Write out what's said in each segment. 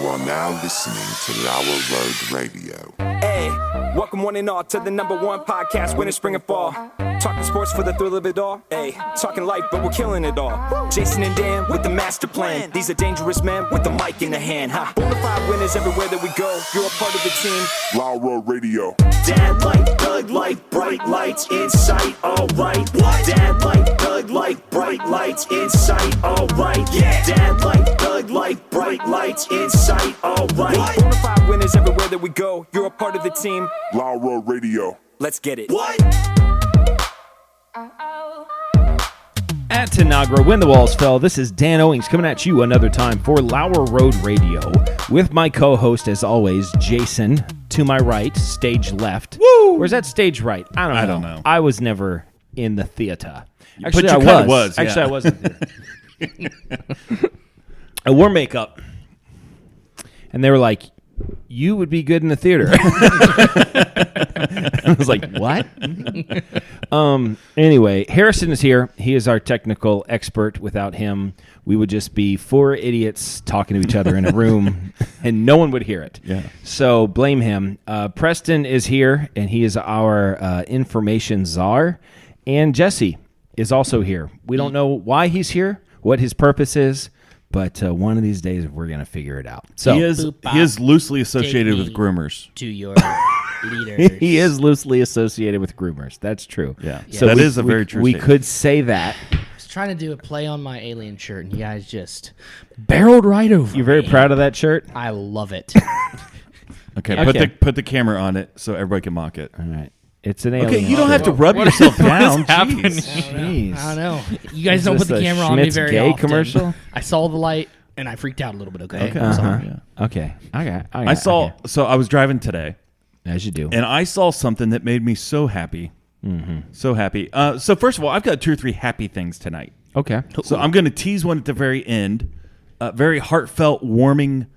are now listening to Lauer Road Radio. Hey, welcome one and all to the #1 podcast, winter, spring, and fall. Talking sports for the thrill of it all. Hey, talking life, but we're killing it all. Jason and Dan with the master plan. These are dangerous men with the mic in the hand. Ha. Bonafide winners everywhere that we go. You're a part of the team. Lauer Road Radio. Dad light, thug light, bright lights in sight. All right. What? Dad light, thug light, bright lights in sight. All right. Yeah. Dad light, thug light, bright lights in sight. All right. Bonafide winners everywhere that we go. You're a part of the team. Lauer Road Radio. Let's get it. What? At Tanagra, when the walls fell, this is Dan Owings coming at you another time for Lauer Road Radio with my co-host, as always, Jason, to my right, stage left. Woo! Where's that stage right? I don't know. I was never in the theater. Actually, but you I was. Yeah. Actually, I was in the theater. I wore makeup, and they were like, you would be good in the theater. I was like, what? Anyway, Harrison is here. He is our technical expert. Without him, we would just be four idiots talking to each other in a room, and no one would hear it. Yeah. So blame him. Preston is here, and he is our information czar. And Jesse is also here. We don't know why he's here, what his purpose is, but one of these days we're going to figure it out. So he is loosely associated with groomers. To your leaders. He is loosely associated with groomers. That's true. Yeah. So that is a very true We statement. could say that. I was trying to do a play on my alien shirt, and you guys just barreled right over You're very me. proud of that shirt? I love it. Okay, Okay. put the camera on it so everybody can mock it. All right. It's an alien Okay, you don't shirt. have to rub yourself down. happening? Jeez. I don't know. You guys Is don't this put the a camera on me Schmidt's very gay often. commercial? I saw the light, and I freaked out a little bit, okay? Okay. I'm sorry. Uh-huh. Okay. I saw. So I was driving today, As you do. and I saw something that made me so happy. Mm-hmm. So happy. So first of all, I've got 2 or 3 happy things tonight. Okay. So I'm going to tease one at the very end. Very heartfelt, warming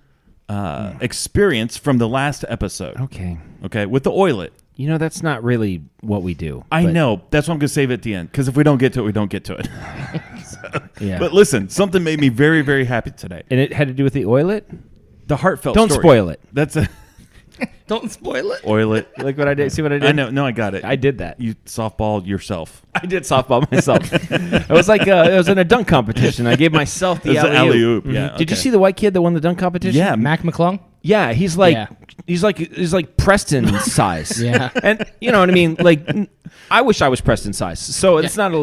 experience from the last episode. Okay. Okay, with the oilet. You know, that's not really what we do. I but- know. That's why I'm going to save it at the end. Because if we don't get to it, we don't get to it. Yeah. But listen, something made me very, very happy today. And it had to do with the oilet? The heartfelt Don't story. spoil it. That's a Don't spoil it. oilet. You like what I did? See what I did? I know. No, I got it. I did that. You softballed yourself. I did softball myself. It was like it was in a dunk competition. I gave myself the It was an alley-oop. alley-oop, yeah, Did you okay. see the white kid that won the dunk competition? Yeah. Mac McClung? Yeah, he's like Yeah. he's like Preston size. Yeah. And you know what I mean? Like I wish I was Preston size. So it's not a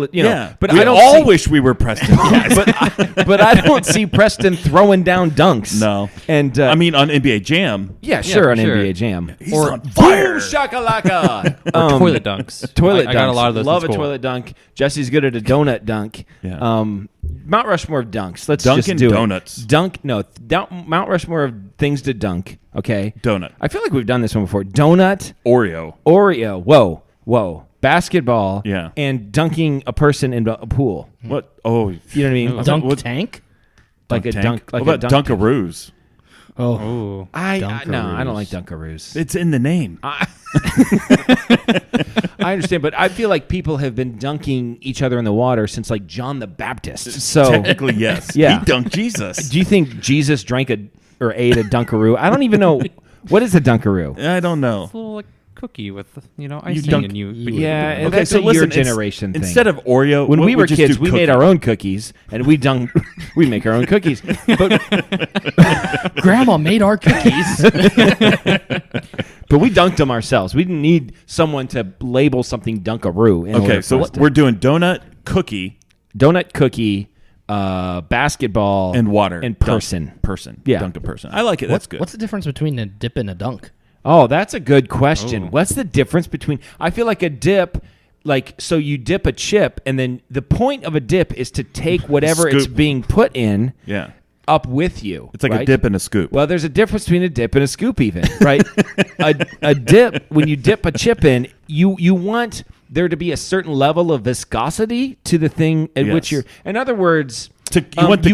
but we I don't all see, wish we were Preston. but I don't see Preston throwing down dunks. No. And I mean, on NBA Jam, yeah, sure, on sure. NBA Jam. he's on fire. Boom shakalaka. Or toilet dunks. Toilet dunks. I got a lot of those. Love in a school. toilet dunk. Jesse's good at a donut dunk. Yeah. Mount Rushmore of dunks. Let's Dunkin' just do Donuts. it. Mount Rushmore of things to dunk. Okay. Donut. I feel like we've done this one before. Donut, Oreo. Oreo. Whoa. Basketball. Yeah. And dunking a person in a pool. What? Oh, You know what I mean? Dunk tank? Like a tank. dunk. Like what a about dunk tank. Dunkaroos? Oh. Ooh. I don't like Dunkaroos. It's in the name. I understand, but I feel like people have been dunking each other in the water since like John the Baptist. So Technically, yes. Yeah. He dunked Jesus. do you think Jesus drank or ate a Dunkaroo? I don't even know. What is a Dunkaroo? I don't know. It's a little like cookie with icing dunk- and you. Yeah, and Okay, that's so a listen, your it's- generation thing. Instead of Oreo, when we were just kids, do we made cookie. our own cookies, and we make our own cookies. But Grandma made our cookies. but we dunked them ourselves. We didn't need someone to label something Dunkaroo. In Okay, order so for us to- we're doing donut, cookie, donut, cookie, basketball, and water. and Dunk. person. Person. Yeah. Dunk a person. I like it. That's good. What's the difference between a dip and a dunk? Oh, that's a good question. What's the difference between? I feel like a dip, so you dip a chip, and then the point of a dip is to take whatever it's Scoop. being put in Yeah. up with you. It's like a right? dip and a scoop. Well, there's a difference between a dip and a scoop, even, right? a dip, when you dip a chip in, you want there to be a certain level of viscosity to the thing at which Yes. you're. In other words, You want the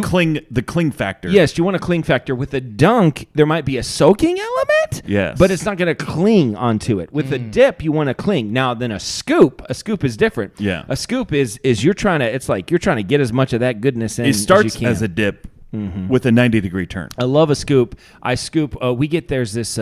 cling factor. Yes, you want a cling factor. With a dunk, there might be a soaking element. Yes. But it's not going to cling onto it. With a dip, you want to cling. Now, then a scoop is different. Yeah. A scoop is you're trying to. It's like you're trying to get as much of that goodness in. It starts as, you can. as a dip, with a 90-degree turn. I love a scoop. There's this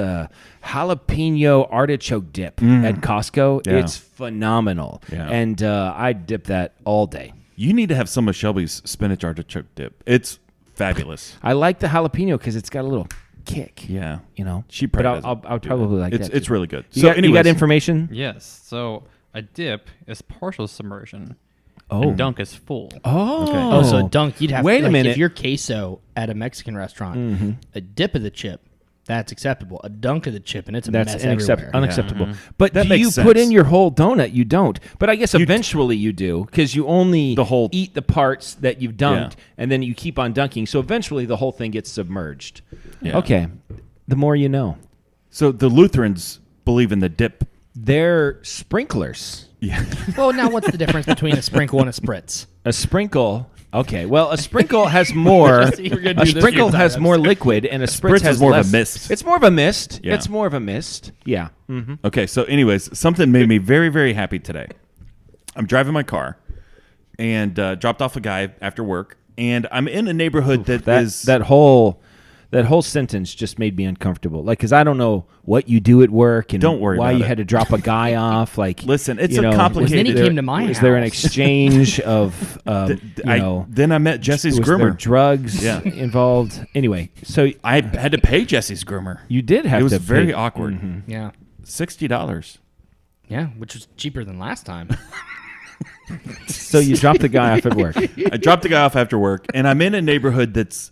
jalapeno artichoke dip at Costco. Yeah. It's phenomenal. Yeah. And I dip that all day. You need to have some of Shelby's spinach artichoke dip. It's fabulous. I like the jalapeno because it's got a little kick. Yeah. You know? She but probably I'll probably like that. It's too. really good. You got information? Yes. So a dip is partial submersion. Oh. And dunk is full. Oh. Okay. Oh, so a dunk, you'd have Wait to, a like, minute. if you're queso at a Mexican restaurant, a dip of the chip, that's acceptable. A dunk of the chip, and it's a That's mess everywhere. unacceptable. But That do you makes put sense. in your whole donut? You don't. But I guess eventually you do because you only eat the parts that you've dunked, and then you keep on dunking. So eventually the whole thing gets submerged. Yeah. Okay. The more you know. So the Lutherans believe in the dip. They're sprinklers. Yeah. Well, now what's the difference between a sprinkle and a spritz? A sprinkle. Okay. Well, a sprinkle has more. We're gonna do A this sprinkle few has times. more liquid, and a spritz Spritz has is more of a less. mist. It's more of a mist. Yeah. It's more of a mist. Yeah. Mm-hmm. Okay, so anyways, something made me very, very happy today. I'm driving my car and dropped off a guy after work, and I'm in a neighborhood That whole sentence just made me uncomfortable. Like, because I don't know what you do at work and Don't worry why about you it. had to drop a guy off. Like, Listen, it's you a know, complicated- Then he There- came to my Was there an house. exchange of, Then I met Jesse's was there groomer. drugs Yeah. involved? Anyway, so I had to pay Jesse's groomer. you did have It was to very pay- awkward. Yeah. $60. Yeah, which was cheaper than last time. So you dropped the guy off at work. I dropped the guy off after work, and I'm in a neighborhood that's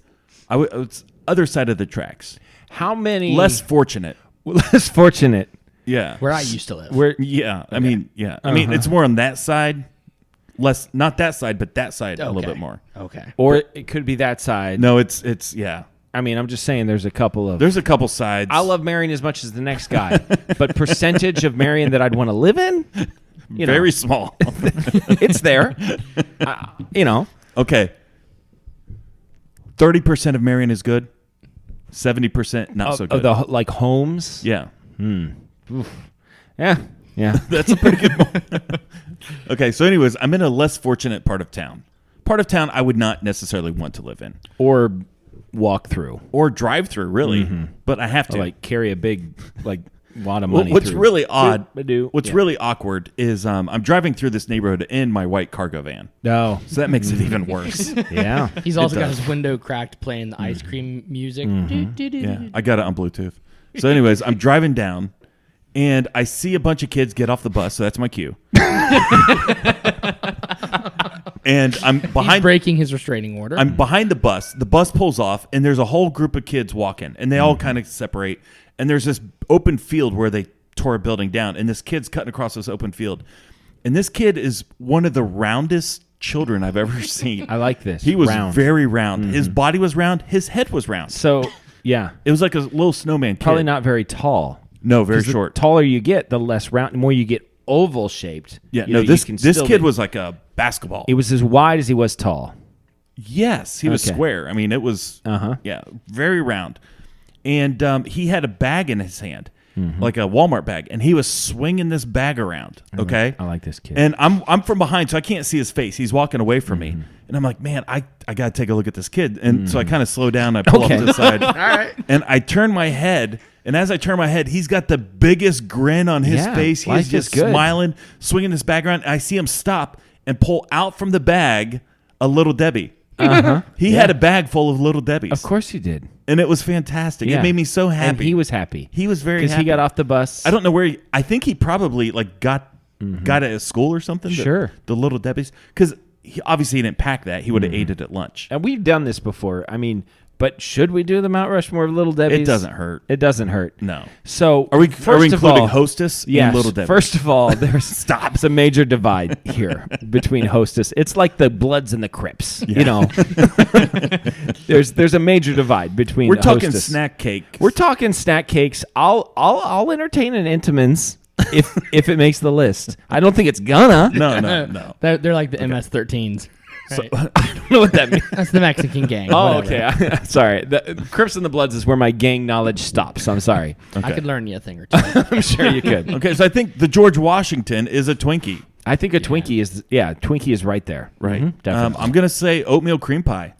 it's other side of the tracks. How many Less fortunate. less fortunate? Yeah. Where I used to live. Where Yeah. I mean, it's more on that side. Less, not that side, but that side a little Okay. bit more. Okay. or it could be that side. No, it's yeah. I mean, I'm just saying there's a couple of. There's a couple sides. I love Marion as much as the next guy, but percentage of Marion that I'd want to live in, you know, very small. it's there. You know, Okay. 30% of Marion is good. 70% not so good. of the like homes. Yeah. Yeah, yeah. That's a pretty good one. Okay, so anyways, I'm in a less fortunate part of town. Part of town I would not necessarily want to live in. Or walk through, Or drive through, really. But I have or to. like carry a big like wad of Well, money. what's through. really odd, Ba-doo. Yeah. really awkward is I'm driving through this neighborhood in my white cargo van. No, So that makes it even worse. yeah. He's also got does. his window cracked playing the ice cream music. Yeah, I got it on Bluetooth. So anyways, I'm driving down, and I see a bunch of kids get off the bus, so that's my cue. And I'm He's behind breaking his restraining order. I'm behind the bus. The bus pulls off, and there's a whole group of kids walking, and they all kind of separate. And there's this open field where they tore a building down, and this kid's cutting across this open field. And this kid is one of the roundest children I've ever seen. I like this. He was Round. very round. His body was round. His head was round. So yeah, It was like a little snowman kid. probably not very tall. No, very 'Cause the short. taller you get, the less round. The more you get oval shaped. Yeah, you no, know, this you can this still kid be- was like a basketball. He was as wide as he was tall. Yes, he was Okay. square. I mean, it was Uh-huh. yeah, very round. And he had a bag in his hand, Mm-hmm. like a Walmart bag, and he was swinging this bag around. Okay, I like this kid. And I'm from behind, so I can't see his face. He's walking away from Mm-hmm. me, and I'm like, man, I got to take a look at this kid. And so I kind of slow down. I pull Okay. up to the side, all right, and I turn my head. And as I turn my head, he's got the biggest grin on his Yeah, face. He's life is just good. smiling, swinging this bag around. I see him stop and pull out from the bag a Little Debbie. He had a bag full of Little Debbies. Of course you did. And it was fantastic. Yeah. It made me so happy. And he was happy. He was very because happy. he got off the bus. I don't know where I think he probably like got it at school or something. Sure. The Little Debbies. Because he obviously didn't pack that. He would have ate it at lunch. And we've done this before. I mean, but should we do the Mount Rushmore of Little Debbie's? It doesn't hurt. It doesn't hurt. No. So Are we first of including all, Hostess Yes. and Little Debbie? First of all, there's It's a major divide here between Hostess. It's like the Bloods and the Crips. You know, there's a major divide between. We're talking Hostess. snack cake. We're talking snack cakes. I'll entertain an Intamins if it makes the list. I don't think it's gonna. No. They're like the MS-13s. Right? I don't know what that means. That's the Mexican gang. Oh, whatever. okay. Sorry. The Crips and the Bloods is where my gang knowledge stops. I'm sorry. I could learn you a thing or two. I'm sure you could. Okay, so I think the George Washington is a Twinkie. I think a Twinkie is Twinkie is right there. Right. Mhm, definitely. I'm gonna say oatmeal cream pie.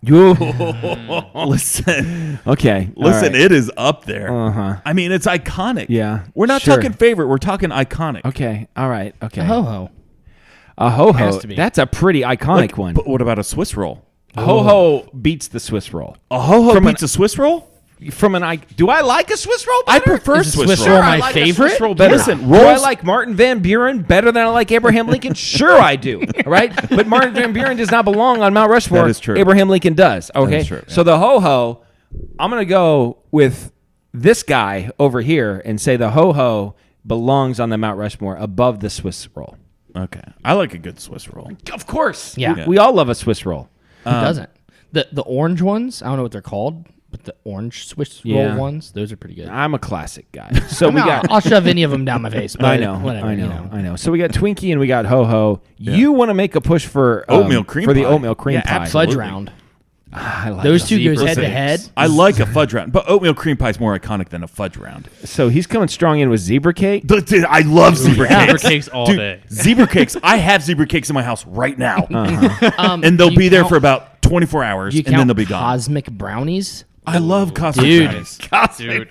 Listen, Okay. all listen, right. it is up there. Uh-huh. I mean, it's iconic. Yeah, we're not sure. talking favorite. We're talking iconic. Okay. All right. Okay. Ho ho. A ho Has ho. to be. That's a pretty iconic Like, one. But what about a Swiss roll? A ho ho beats the Swiss roll. A ho ho From an- beats a Swiss roll? Do I like a Swiss roll I better? prefer Is the Swiss Swiss roll. roll I my like favorite? A Swiss roll better. Listen, do I rolls- like Martin Van Buren better than I like Abraham Lincoln? Sure, I do. All right, but Martin Van Buren does not belong on Mount Rushmore. That is true. Abraham Lincoln does. Okay, is true, yeah. so the ho ho, I'm gonna go with this guy over here and say the ho ho belongs on the Mount Rushmore above the Swiss roll. Okay, I like a good Swiss roll. Of course, Yeah. we all love a Swiss roll. Who doesn't? The orange ones, I don't know what they're called, but the orange Swiss Yeah. roll ones, those are pretty good. I'm a classic guy, so we No, got. I'll shove any of them down my face. But I know, whatever, I know, you know. I know. So we got Twinkie and we got Ho Ho. You want to make a push for Oatmeal cream for the pie. oatmeal cream Yeah, pie? absolutely. Fudge round. I like Those that. two goes Zebra head to cakes. head. I like a fudge round, but oatmeal cream pie is more iconic than a fudge round. So he's coming strong in with zebra cake. Dude, I love zebra Zebra cakes. cakes all Dude, day. Zebra cakes. I have zebra cakes in my house right now, and Do they'll you be there count- for about 24 hours, Do you and then count they'll be gone. cosmic brownies? I love cosmic Dude. brownies. Dude.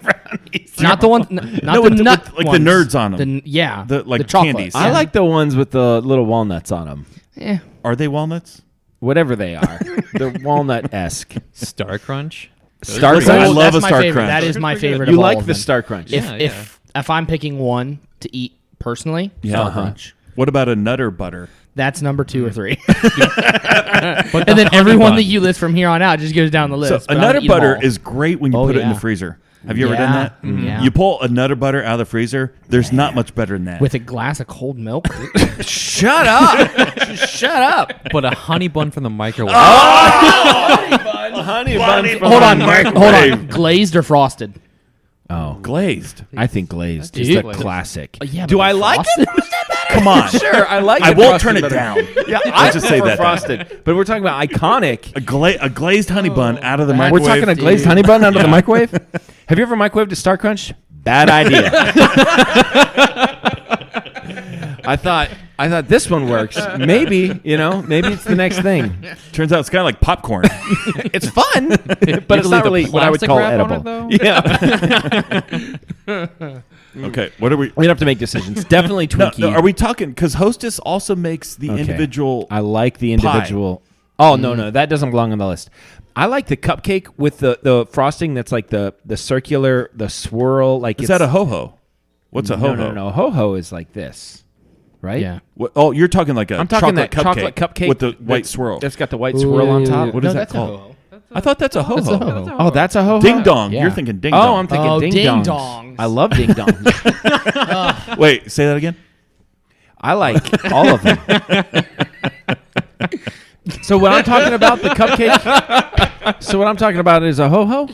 Not the one. Not No, the with the- nut with, like, the ones. nerds on 'em. Yeah, The, like, the chocolate. candies. I Yeah. like the ones with the little walnuts on them. Eh. Are they walnuts? Whatever they are, they're walnut-esque. Star Crunch. Star pretty Crunch. good. I love that's a my Star favorite. Crunch. That is my favorite. You of all like of the them. Star Crunch? If Yeah, if I'm picking one to eat personally, Star Uh-huh. Crunch. What about a Nutter Butter? That's number 2 or 3. And then everyone that you list from here on out just goes down the list. So but a I'm gonna Nutter eat 'em Butter all. is great when you Oh, put it in yeah. the freezer. Have you ever done Yeah. that? Yeah. You pull a Nutter Butter out of the freezer. There's not much better than that. with a glass of cold milk. Shut up! Shut up! But a honey bun from the microwave. Honey buns. Hold on, hold on. Glazed or frosted? Oh, glazed. I think glazed is Dude. the classic. Yeah, Do but I like frosted? it? Come on. Sure, I like. I it won't frosted turn it better. down. Yeah, Let's just say prefer that. frosted. But we're talking about iconic. A glazed honey bun out of the We're We're microwave. talking a glazed honey bun out of the microwave. Have you ever microwaved a Star Crunch? Bad idea. I thought this one works. Maybe maybe it's the next thing. Turns out it's kind of like popcorn. It's fun, but it's leave not the really what I would plastic call wrap on edible. it, though? Yeah, Okay, what are we? we have to make decisions. Definitely Twinkie. No, are we talking? Because Hostess also makes the Okay. individual. I like the individual. Oh no, that doesn't belong on the list. I like the cupcake with the frosting that's like the circular, the swirl. Like Is that a ho ho? What's a ho ho? No. Ho ho is like this, right? Yeah. Oh, you're talking like a I'm talking chocolate that chocolate cupcake with the white that's- swirl. That's got the white swirl on top. What is No, that that's a called? ho-ho. I thought that's a ho That's a ho. ho-ho. Oh, that's a ho ho. Ding dong. Yeah. You're thinking ding dong. Oh, I'm thinking Oh, ding ding dongs. dongs. I love ding dongs. Wait, say that again. I like all of them. So what I'm talking about, the cupcake. So what I'm talking about is a ho ho.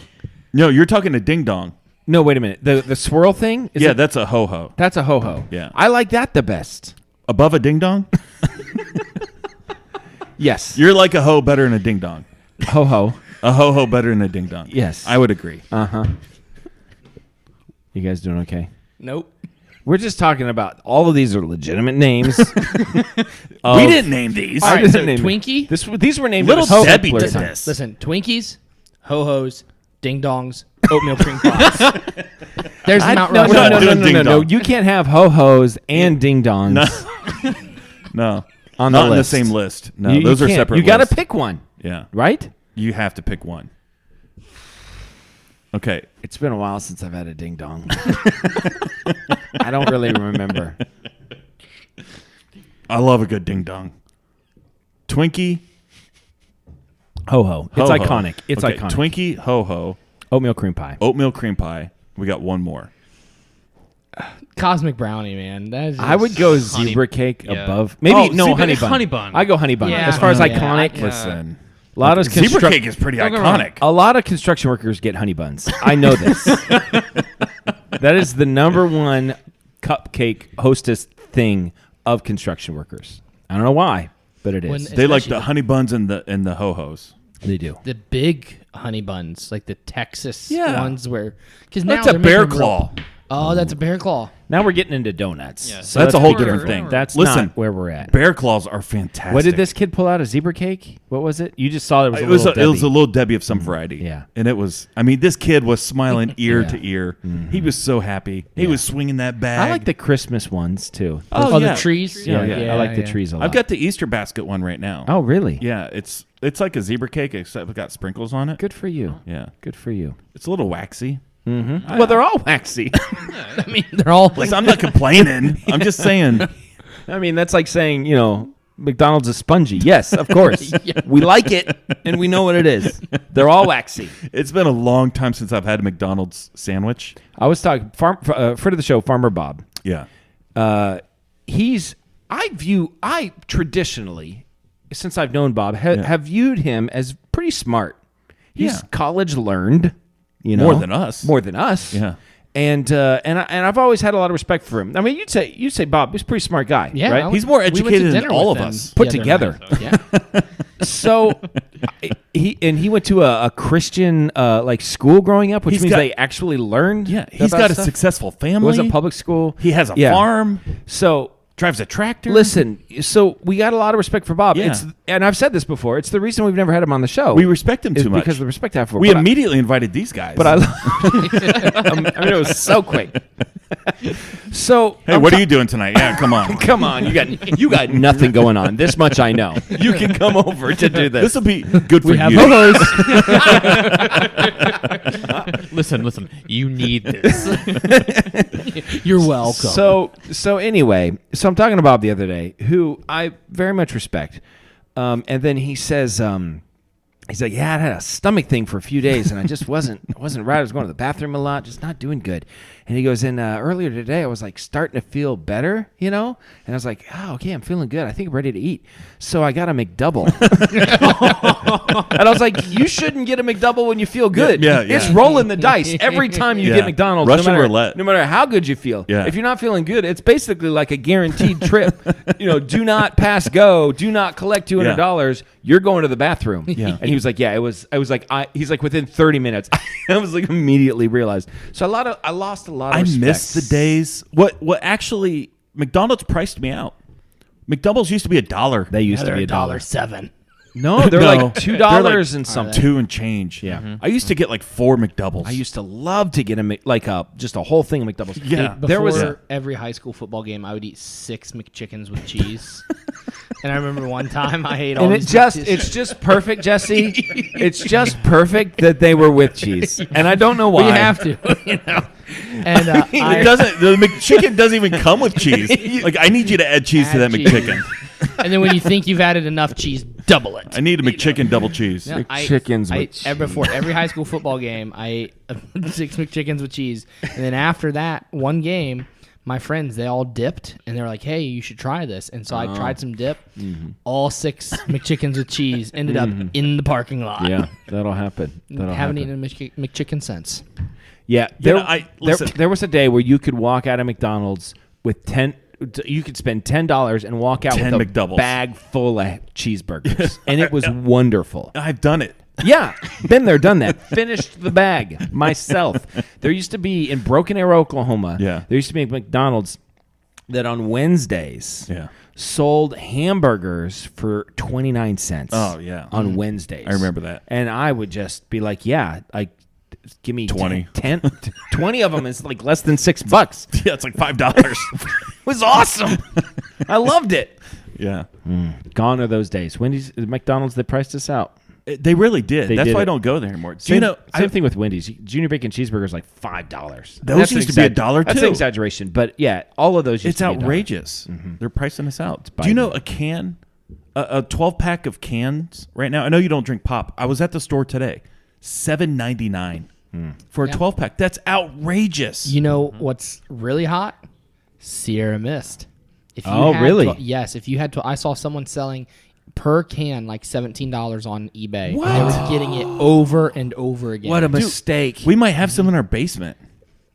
No, you're talking a ding dong. No, wait a minute. The swirl thing. Is Yeah, it- that's a ho ho. that's a ho ho. Yeah. I like that the best. Above a ding dong? Yes. You're like a ho better than a ding dong. Ho ho. A ho ho better than a ding dong. Yes. I would agree. You guys doing okay? Nope. We're just talking about all of these are legitimate names. We didn't name these. All right, didn't so name it. Twinkie. These were named Little as ho- Debbie Hitler. did this. Listen, Twinkies, ho-hos, ding-dongs, oatmeal cream pies. There's the Mount No, Rushmore. no. doing ding dong. You can't have ho hos and ding dongs No. on Not the in list. the same list. No, You those are can't. separate You got to lists. pick one, Yeah. right? You have to pick one. Okay. It's been a while since I've had a ding dong. I don't really remember. I love a good ding dong. Twinkie. Ho ho. It's Ho-ho. iconic. It's Okay, iconic. Twinkie, ho ho, Oatmeal cream pie. oatmeal cream pie. We got one more. Cosmic brownie, man. That is I would go Honey- zebra cake yeah. above. Maybe Oh, no zebra- honey bun. honey bun. I go honey bun. Yeah, As far as yeah. iconic, Yeah. Listen. a lot of Zebra cake is pretty Don't get me wrong. iconic. A lot of construction workers get honey buns. I know this. That is the number one cupcake hostess thing of construction workers. I don't know why, but it is. When- They like Especially- the honey buns and the ho hos. They do. the big honey buns, like the Texas Yeah. ones, where because now That's a they're bear making real- claw. Oh, that's a bear claw. Now we're getting into donuts. Yeah. So that's a whole pretty different different. thing. That's Listen, not where we're at. Bear claws are fantastic. What did this kid pull out? A zebra cake? What was it? You just saw there was a It was little it was a Debbie. little Debbie of some variety. Yeah. And it was. I mean, this kid was smiling ear Yeah. to ear. He was so happy. He was swinging that bag. I like the Christmas ones too. Oh, the yeah. trees. Yeah, I like the trees a lot. I've got the Easter basket one right now. Oh, really? Yeah, it's like a zebra cake except it's got sprinkles on it. Good for you. Yeah, Good for you. it's a little waxy. Well, they're all waxy. I mean, they're all Like, I'm not complaining. I'm just saying. I mean, that's like saying, McDonald's is spongy. Yes, of course. We like it, and we know what it is. They're all waxy. It's been a long time since I've had a McDonald's sandwich. I was talking, friend of the show, Farmer Bob. Yeah. I traditionally, since I've known Bob, have viewed him as pretty smart. He's Yeah. college learned, More than us. More than us. Yeah. And I've always had a lot of respect for him. I mean, you'd say Bob, he's a pretty smart guy, Yeah, right? He's more we went to educated than dinner all with of them us. Put the other together. night. Yeah. So he went to a Christian like school growing up, which He's means got- they actually learned. Yeah, he's about got a stuff. successful It family. was a public school. He has a Yeah. farm. So Drives a tractor. listen, so we got a lot of respect for Bob. Yeah. And I've said this before. It's the reason we've never had him on the show. We respect him is too much. because of the respect I have for him. We But immediately invited these guys. But I mean, it was so quick. So hey, what are you doing tonight? Yeah, come on. Come on, you got nothing going on. This much I know. You can come over to do this. This will be good for We have you. those. Listen. You need this. You're welcome. So anyway, so I'm talking to Bob the other day, who I very much respect. And then he says, he's like, yeah, I had a stomach thing for a few days, and I just wasn't right. I was going to the bathroom a lot, just not doing good. And he goes, and earlier today, I was like starting to feel better, And I was like, oh, okay, I'm feeling good. I think I'm ready to eat. So I got a McDouble. And I was like, you shouldn't get a McDouble when you feel good. Yeah. It's rolling the dice every time you Yeah. get McDonald's. Russian no matter, roulette. No matter how good you feel. Yeah. If you're not feeling good, it's basically like a guaranteed trip. Do not pass go. Do not collect $200. You're going to the bathroom. Yeah. And he was like, yeah, he's like within 30 minutes. I was like immediately realized. So I lost a lot of I respect. miss the days. What actually McDonald's priced me out. McDoubles used to be $1. They used to They're be $1. $1.07. No, they're No. like $2 They're like and something. $2 and change. Yeah. I used to get like 4 McDoubles. I used to love to get just a whole thing of McDoubles. Yeah. Before There was every high school football game, I would eat 6 McChickens with cheese. And I remember one time I ate all and these it's just perfect, Jesse. It's just perfect that they were with cheese, and I don't know why. We have to, And it doesn't. The McChicken doesn't even come with cheese. Like, I need you to add cheese to that Add cheese. McChicken. And then when you think you've added enough cheese, double it. I need a McChicken double cheese. No, McChickens with cheese. Before every high school football game, I ate 6 McChickens with cheese. And then after that one game, my friends, they all dipped. And they were like, hey, you should try this. And so I tried some dip. All 6 McChickens with cheese ended up in the parking lot. Yeah, that'll happen. Haven't eaten a McChicken since. Yeah, listen. there was a day where you could walk out of McDonald's with 10. You could spend $10 and walk out 10 with a McDoubles. bag full of cheeseburgers, and it was wonderful. I've done it. Yeah, been there, done that. Finished the bag myself. There used to be in Broken Arrow, Oklahoma. Yeah. There used to be a McDonald's that on Wednesdays sold hamburgers for 29 cents. Oh, yeah. On Wednesdays. I remember that. And I would just be like, yeah, give me 20. 20 of them is like less than $6. Yeah, it's like $5. It was awesome. I loved it. Yeah. Gone are those days. Wendy's, McDonald's, they priced us out. They really did. That's did why I it. don't go there anymore. Same, Same same thing with Wendy's. Junior bacon cheeseburgers like $5. Those used to be $1 That's too. an exaggeration, but yeah, all of those used It's to be $1. outrageous. They're pricing us out. Do biting. you know a can, a 12-pack of cans right now? I know you don't drink pop. I was at the store today, $7.99 for a 12-pack. That's outrageous. You know what's really hot? Sierra Mist. If you Oh, had really? Yes. If you had to, I saw someone selling per can like $17 on eBay. What? They were getting it over and over again. What a mistake. We might have some in our basement.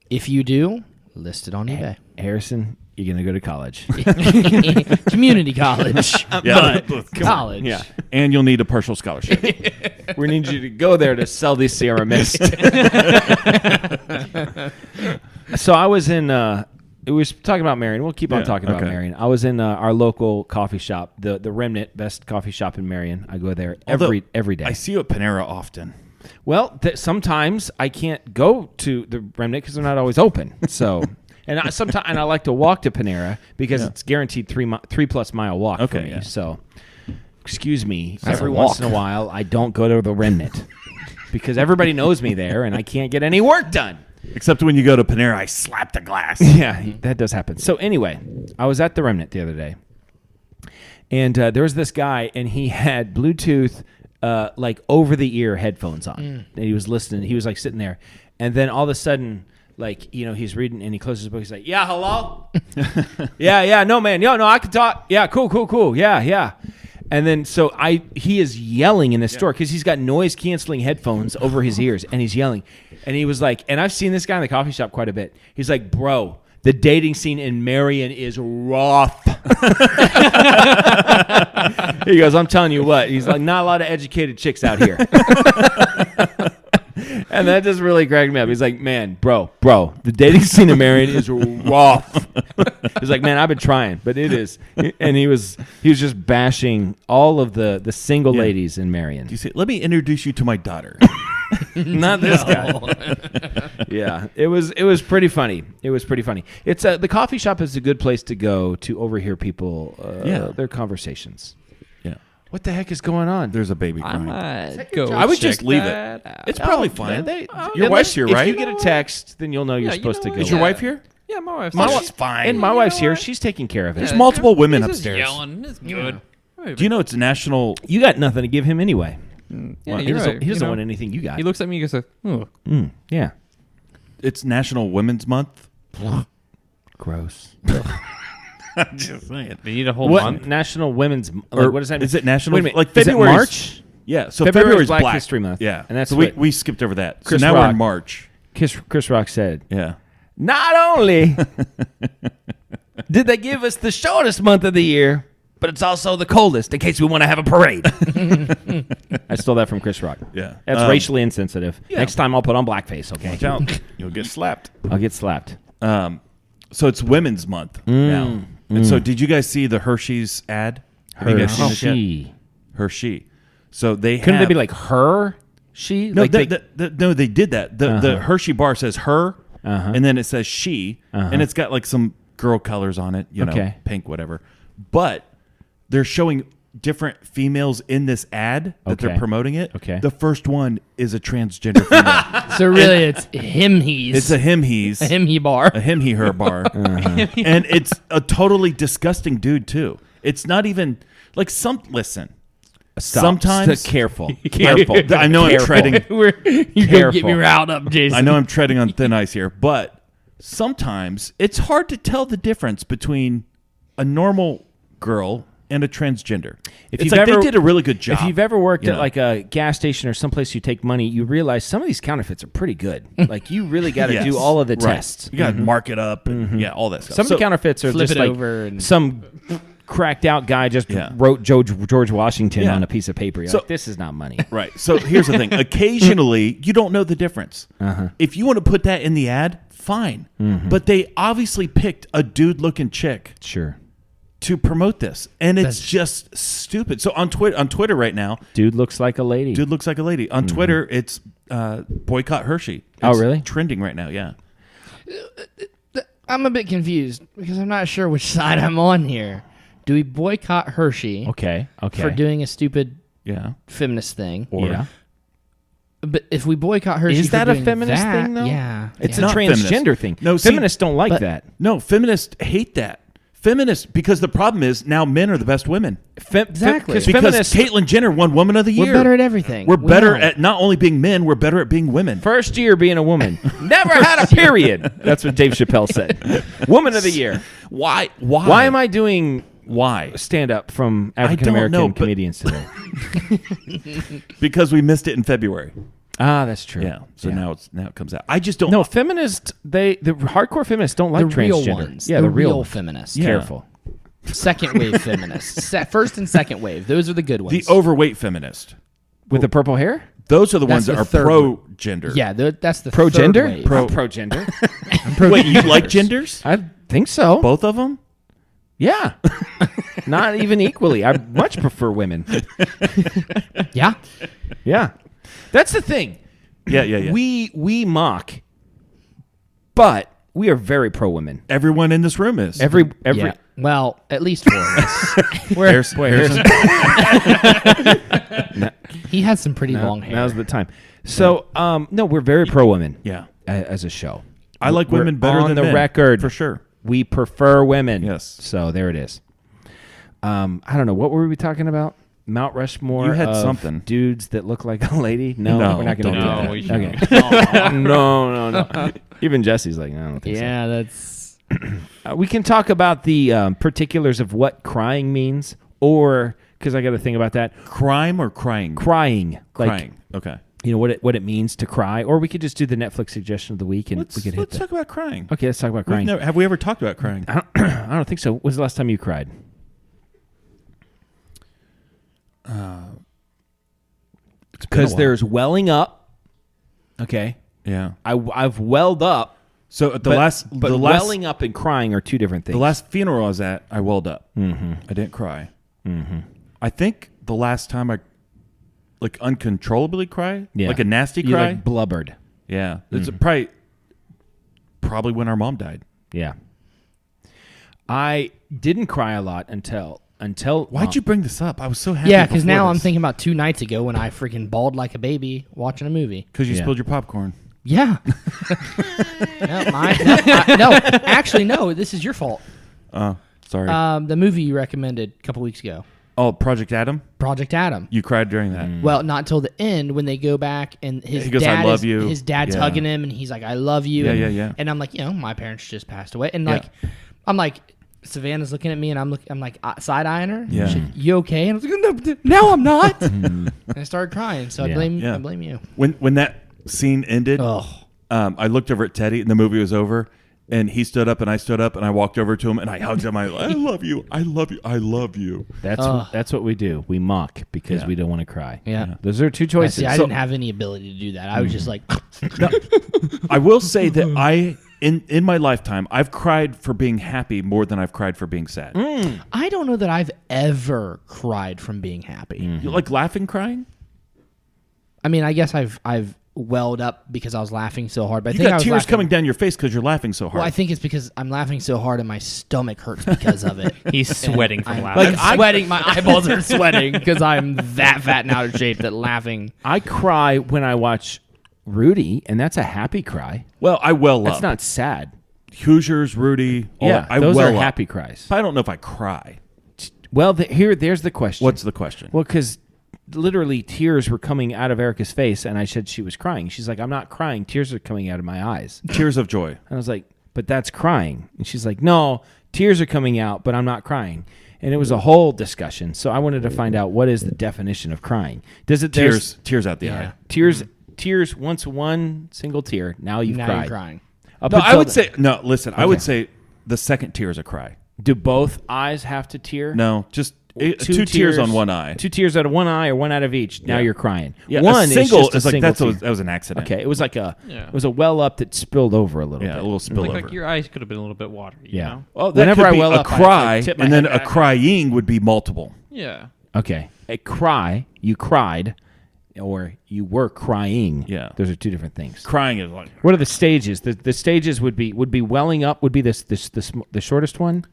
If you do, list it on eBay. Harrison, you're going to go to college. Community college. Yeah. But college. Yeah. And you'll need a partial scholarship. We need you to go there to sell these Sierra Mist. So I was in. We were talking about Marion. We'll keep on talking about okay. Marion. I was in our local coffee shop, the Remnant, best coffee shop in Marion. I go there every day. I see you at Panera often. Well, sometimes I can't go to the Remnant because they're not always open. So, and I like to walk to Panera because it's guaranteed 3+ mile walk for me. Yeah. So, excuse me, That's every a once walk. in a while I don't go to the Remnant because everybody knows me there and I can't get any work done. Except when you go to Panera, I slap the glass. Yeah, that does happen. So anyway, I was at the Remnant the other day, and there was this guy, and he had Bluetooth, like over-the-ear headphones on, and he was listening. He was like sitting there, and then all of a sudden, like he's reading, and he closes his book. He's like, "Yeah, hello, yeah, no, man, no, I can talk. Yeah, cool, yeah." And then he is yelling in the store because he's got noise canceling headphones over his ears, and he's yelling. And he was like, and I've seen this guy in the coffee shop quite a bit. He's like, bro, the dating scene in Marion is rough. He goes, I'm telling you what. He's like, not a lot of educated chicks out here. And that just really cracked me up. He's like, man, bro, the dating scene in Marion is rough. He's like, man, I've been trying, but it is. And he was just bashing all of the single ladies in Marion. You say, let me introduce you to my daughter. Not this guy. Yeah, it was pretty funny. It's the coffee shop is a good place to go to overhear people their conversations. Yeah. What the heck is going on? There's a baby I crying. might go. I would check just leave that it. out. It's probably fine. Your Unless- wife's here, right? If you get a text, then you'll know you're Yeah, supposed to go. Is your wife here? Yeah, my wife's My there. wi- She's fine. And my You wife's know here. what? She's taking care of it. There's multiple women He's just upstairs. yelling. It's good. Do you know it's National? You got nothing to give him anyway. Yeah, He you're doesn't, right. he doesn't You know, want anything you got. He looks at me and goes, "Oh, Yeah. It's National Women's Month. Gross. I'm just saying. they need a whole What month." National Women's? Or what does that mean? is it National? Wait a minute. Like Is it February's- March? Yeah. So February's February's Black History Month. Yeah. And that's so what- we skipped over that. Chris so now we're Rock. in March. Chris Rock said, Yeah. not only did they give us the shortest month of the year, but it's also the coldest in case we want to have a parade. I stole that from Chris Rock. Yeah. That's racially insensitive. Next time I'll put on blackface, okay? Watch out. You'll get slapped. I'll get slapped. So it's Women's Month now. And so did you guys see the Hershey's ad? Have you guys seen this yet? Hershey. Hershey. So they Couldn't have, they be like her? She? No, like no, they did that. The Hershey bar says her, and then it says she, and it's got like some girl colors on it, you know, Okay. pink, whatever. But they're showing different females in this ad that they're Okay. promoting it. Okay. The first one is a transgender female. So really, it's him. It's a him he's. a him he bar. A him he her bar. And it's a totally disgusting dude too. It's not even like listen. Stop. Sometimes Careful. Careful. I know I'm Careful. treading You're gonna get me Careful. riled up, Jason. I know I'm treading on thin ice here, but sometimes it's hard to tell the difference between a normal girl and a transgender. It's you've like ever- they did a really good job. If you've ever worked you at know. like a gas station or someplace you take money, you realize some of these counterfeits are pretty good. Like you really got to Yes. do all of the Right. tests. You got to mark it up and all that stuff. Some of the counterfeits are flip just it like over and- some cracked out guy just Yeah. wrote George Washington Yeah. on a piece of paper. You're So- like, this is not money. Right. So here's the thing. Occasionally, you don't know the difference. If you want to put that in the ad, fine. But they obviously picked a dude-looking chick Sure. to promote this, and it's just stupid. So on Twitter right now, Dude looks like a lady. dude looks like a lady. On Twitter, it's boycott Hershey. Oh, It's really? trending right now. Yeah. I'm a bit confused because I'm not sure which side I'm on here. Do we boycott Hershey Okay. Okay. for doing a stupid Yeah. feminist thing? yeah. But if we boycott Hershey, Is for that a doing feminist that, thing, though? Yeah, It's yeah. a not transgender feminist. thing. No, see- feminists don't like but- that. No, feminists hate that. Feminists, because the problem is now men are the best women. Exactly. Because feminists, Caitlyn Jenner won Woman of the Year. We're better at everything. We're We better know. at not only being men, we're better at being women. first year being a woman, never had a period. That's what Dave Chappelle said. Woman of the year. Why? Why am I doing Why? stand up from don't African American know, but- comedians today? Because we missed it in February. Ah, that's true. Yeah. So now it comes out. I just don't. No, feminists. The hardcore feminists don't like the real transgender. ones. Yeah, the the real real feminists. Yeah. Careful. Second wave feminists. First and second wave. Those are the good ones. The overweight feminist. With the purple hair? Those are the ones That's that the are third pro gender. yeah, that's the Pro third gender? wave. Pro gender. Wait, you like genders? I think so. Both of them? Yeah. Not even equally. I much prefer women. Yeah. Yeah. That's the thing. Yeah. We mock, but we are very pro women. Everyone in this room is. Every Yeah. Well, at least 4 of us. Harrison. He has some pretty long hair. Now's the time. So, no, we're very pro women. Yeah. As a show. I like We're women better on than the men, record. for sure. We prefer women. Yes. So there it is. I don't know. What were we talking about? Mount Rushmore. You had of something. Dudes that look like a lady. No, No, we're not going to do no, that. we Okay. No. Even Jesse's like, I don't think so. Yeah, that's. We can talk about the particulars of what crying means, or because I got to think about that. Crime or crying? Crying, Crying. Okay. you know what it means to cry, or we could just do the Netflix suggestion of the week and Let's we could hit that. talk about crying. Okay, let's talk about crying. Have we ever talked about crying? I don't think so. When's the last time you cried? Because there's welling up. Okay, Yeah. I've welled up. So at the but last, welling up and crying are two different things. the last funeral I was at, I welled up. Mm-hmm. I didn't cry. Mm-hmm. I think the last time I like uncontrollably cry, like a nasty you cry. like blubbered. Yeah, it's probably when our mom died. Yeah. I didn't cry a lot until. Why'd you bring this up? I was so happy. Yeah, because now before I'm this. thinking about 2 nights ago when I freaking bawled like a baby watching a movie. Because you Yeah. spilled your popcorn. Yeah. No, actually, no. This is your fault. Sorry. The movie you recommended a couple weeks ago, Oh, Project Adam. Project Adam. You cried during that. Well, not until the end when they go back and his He goes, dad "I love is, you." His dad's Yeah. hugging him and he's like, "I love you." Yeah, and, yeah. And I'm like, my parents just passed away, and Yeah. I'm like, Savannah's looking at me and I'm like side eyeing her. Yeah. She's like, "You okay?" And I was like, "No, I'm not." And I started crying. So Yeah. I blame Yeah. you. When that scene ended, Oh. I looked over at Teddy and the movie was over, and he stood up and I stood up and I walked over to him and I hugged him. I love you. I love you. I love you. That's what we do. We mock because Yeah. we don't want to cry. Yeah. Those are two choices. See, I So- didn't have any ability to do that. I was just like, I will say that in my lifetime, I've cried for being happy more than I've cried for being sad. I don't know that I've ever cried from being happy. You like laughing, crying? I mean, I guess I've welled up because I was laughing so hard. But I You think I got was tears laughing, coming down your face because you're laughing so hard. Well, I think it's because I'm laughing so hard and my stomach hurts because of it. He's sweating from I'm, laughing. I'm sweating. My eyeballs are sweating because I'm that fat and out of shape that laughing. I cry when I watch Rudy, and that's a happy cry. well, I well That's up. not sad. Hoosiers, Rudy. Yeah, I those well are up. happy cries. But I don't know if I cry. Well, there's the question. What's the question? Well, because literally tears were coming out of Erica's face, and I said she was crying. She's like, "I'm not crying. Tears are coming out of my eyes." Tears of joy. And I was like, "But that's crying." And she's like, "No, tears are coming out, but I'm not crying." And it was a whole discussion. So I wanted to find out what is the definition of crying. Does it there's Tears out the eye. tears once one single tear. Now you've Now cried. you're crying. Up No, I until would the- say no. Listen, I Okay. would say the second tear is a cry. Do both eyes have to tear? No, just two tears on one eye. 2 tears out of one eye or one out of each. Now Yeah. you're crying. Yeah, One a single is just a is like single tear. that was an accident. Okay, it was like Yeah. it was a well up that spilled over a little Yeah, bit. a little spillover. like your eyes could have been a little bit watery. You Yeah. know? Oh, that Whenever could I be well a up, I cry, tip my and then head a back. crying would be multiple. Yeah. Okay, a cry, you cried, or you were crying. Yeah. Those are two different things. Crying is like What are the stages? The stages would be welling up. Would be the shortest one,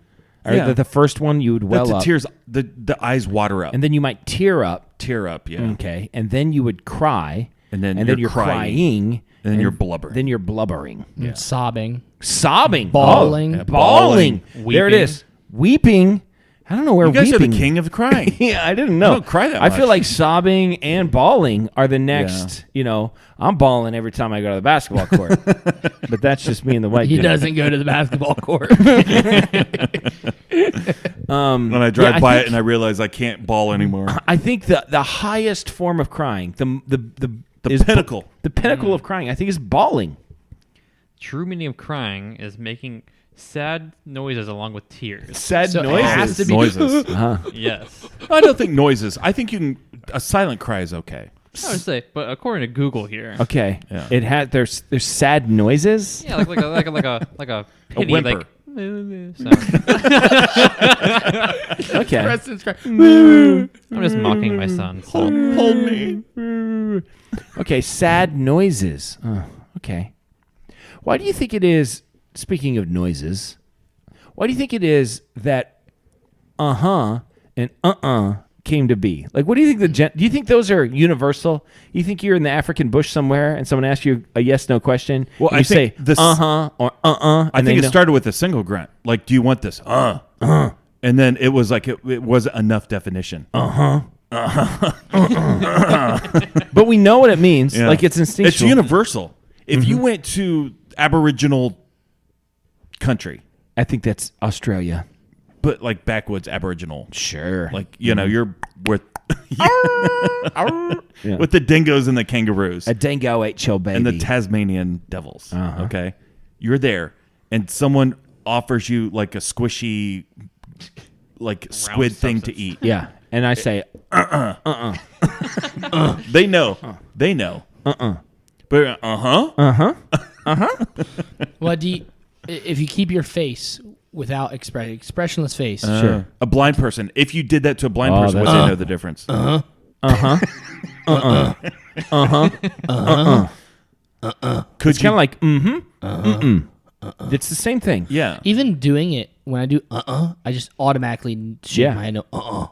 or Yeah. the first one you would well the up, tears. The eyes water up and then you might tear up. tear up. Yeah, Okay, and then you would cry, And then you're you're crying, crying. And then you're blubbering. Then you're blubbering, I'm sobbing. sobbing, Bawling. Oh, bawling. Weeping. There it is, weeping. I don't know where you guys weeping. are the king of crying. Yeah, I didn't know. I don't cry that I feel much. like sobbing and bawling are the next. You know, I'm bawling every time I go to the basketball court, but that's just me and the white He dude. doesn't go to the basketball court. When I drive I by think- it and I realize I can't bawl anymore. I think the highest form of crying, the pinnacle. the pinnacle of crying, I think is bawling. True meaning of crying is making sad noises along with tears. Sad So it noises. has to be- Noises. Yes. I don't think noises. I think you can. A silent cry is okay. I would say, but according to Google here, Okay. Yeah. It had there's sad noises. yeah, like a pity, whimper. like sound. Okay. Preston's crying. I'm just mocking my son. So. Hold me. Okay, sad noises. Okay. Why do you think it is, speaking of noises, why do you think it is that and came to be? Like, what do you think do you think those are universal? You think you're in the African bush somewhere and someone asks you a yes/no question? Well, and I you think say this- or I think it started with a single grunt. Like, do you want this? And then it was like it wasn't enough definition. But we know what it means. Yeah. Like, it's instinctual. It's universal. If you went to Aboriginal country, I think that's Australia. but like backwoods Aboriginal, Sure. like you're with Yeah. with the dingoes and the kangaroos A dingo ate chill baby. and the Tasmanian devils. Okay, you're there, and someone offers you like a squishy, like squid thing to eat. Yeah. And I say, They know. They know. But Well, if you keep your face without expressionless face, sure. a blind person. If you did that to a blind Oh, person, would that's- they know the difference? Could It's kind of like, It's the same thing. yeah. even doing it when I do I just automatically shoot Yeah. my head. No,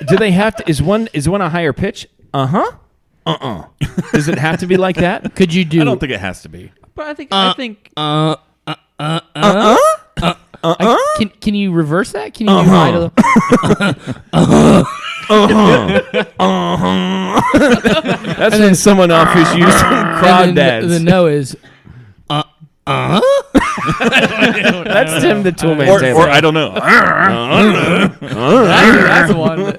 Do they have to? Is one a higher pitch? Does it have to be like that? Could you do? I don't think it has to be. But I think Can you reverse that? Can you do right a little? That's when someone offers you some And crawdads. then the no is That's Tim the Toolman Or Taylor. I don't know. that's the one.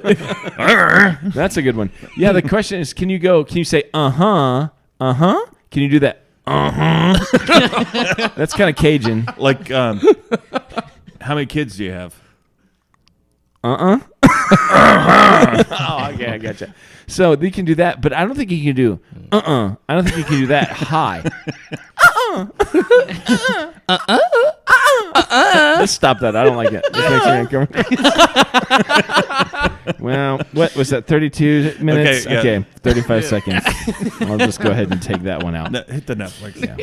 That's a good one. Yeah, the question is, can you say, Can you do that? That's kind of Cajun. Like, how many kids do you have? Oh, okay, I gotcha. So you can do that, but I don't think you can do, I don't think you can do that high. Let's stop that. I don't like it. It makes me uncomfortable. Well, what was that, 32 minutes? Okay, yeah. 35 seconds. I'll just go ahead and take that one out. No, hit the Netflix. Yeah.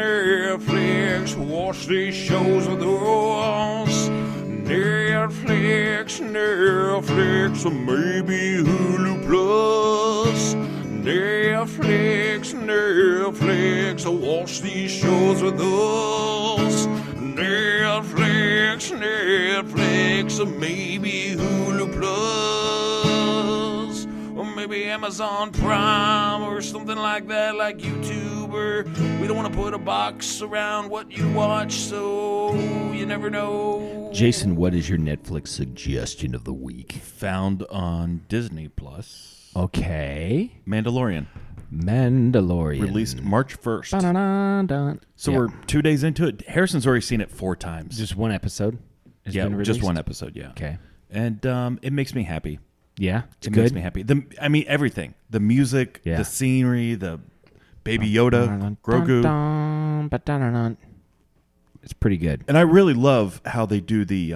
Netflix, watch these shows with us. Netflix, or maybe Hulu Plus. Netflix, watch these shows with us. Netflix, or maybe Hulu Plus. Or maybe Amazon Prime or something like that, like YouTube. We don't want to put a box around what you watch, so you never know. Jason, what is your Netflix suggestion of the week? Found on Disney Plus. Okay. Mandalorian. Mandalorian. Released March 1st. Dun-dun-dun-dun. So Yeah. we're 2 days into it. Harrison's already seen it 4 times. Just one episode? has yeah, been just released? one episode, yeah. Okay. And it makes me happy. Yeah, it's It good. makes me happy. Everything. The music, Yeah. the scenery, the Baby Yoda, Grogu. Dun-dun-dun. It's pretty good. And I really love how they do the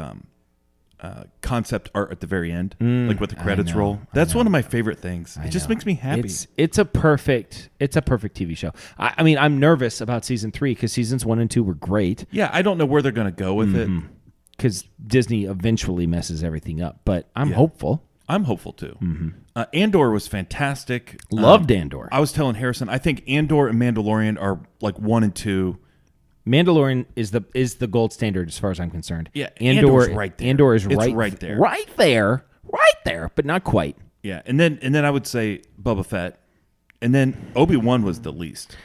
concept art at the very end, like with the credits roll. That's one of my favorite things. It just makes me happy. It's a perfect TV show. I mean, I'm nervous about season 3 because seasons 1 and 2 were great. Yeah, I don't know where they're going to go with it. Because Disney eventually messes everything up, but I'm hopeful. I'm hopeful too. Andor was fantastic. Loved Andor. I was telling Harrison, I think Andor and Mandalorian are like 1 and 2. Mandalorian is the gold standard as far as I'm concerned. Yeah, Andor Andor's right there. Andor is It's right there. right there, but not quite. Yeah, and then I would say Boba Fett, and then Obi-Wan was the least.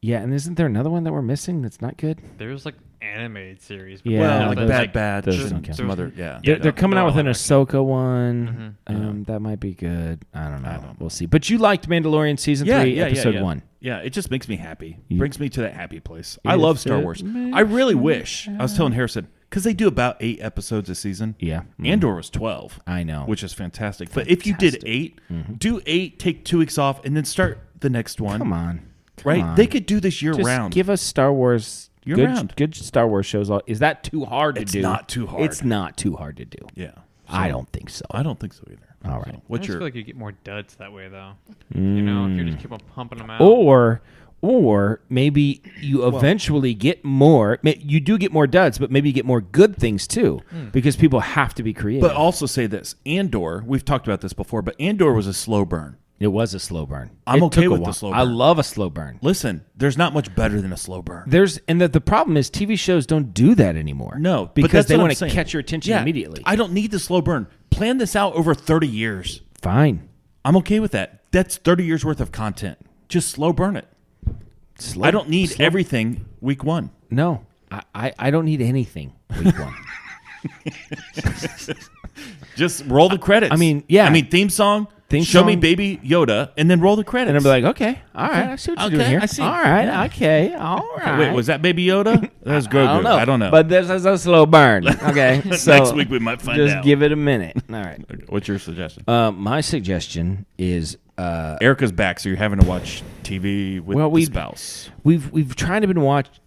Yeah, and isn't there another one that we're missing that's not good? there's like animated series. But Yeah, Well, nothing like Bad Batch those and don't count. some other, yeah. They're coming out with an live action. Ahsoka one. That might be good. I don't know. We'll see. But you liked Mandalorian season 3, episode 1. Yeah, it just makes me happy. Brings me to that happy place. If I love Star it Wars. I really wish. I was telling Harrison, because they do about 8 episodes a season. Yeah. Andor was 12. I know. Which is fantastic. But if you did 8, do 8, take 2 weeks off, and then start the next one. Come on. Right? They could do this year Just round. give us Star Wars. Year-round. Good Star Wars shows. Is that too hard to do? It's not too hard. It's not too hard to do. Yeah. I don't think so. I don't think so either. All right. I What's just your... feel like you get more duds that way, though. You know, if you just keep on pumping them out. Or maybe you eventually get more. You do get more duds, but maybe you get more good things too, because people have to be creative. But also say this. Andor, we've talked about this before, but Andor was a slow burn. it was a slow burn. I'm It okay took a with the while. slow I burn. love a slow burn. Listen, there's not much better than a slow burn. The problem is TV shows don't do that anymore. No, but because that's they what I'm want to saying. catch your attention Yeah, immediately. I don't need the slow burn. Plan this out over 30 years. Fine. I'm okay with that. That's 30 years worth of content. Just slow burn it. I don't need everything week 1. No, I don't need anything week 1. Just roll the credits. I mean, yeah. theme song. Theme show me song. Baby Yoda, and then roll the credits. And I'll be like, okay, all right, I see what you're doing Okay, here. I see. All right, Yeah. okay, all right. Wait, was that Baby Yoda? That was Grogu. I don't know. know. But this is a slow burn. Okay, so Next week we might find just out. give it a minute. All right. What's your suggestion? My suggestion is Erica's back, so you're having to watch TV with the spouse. we've tried to been watching.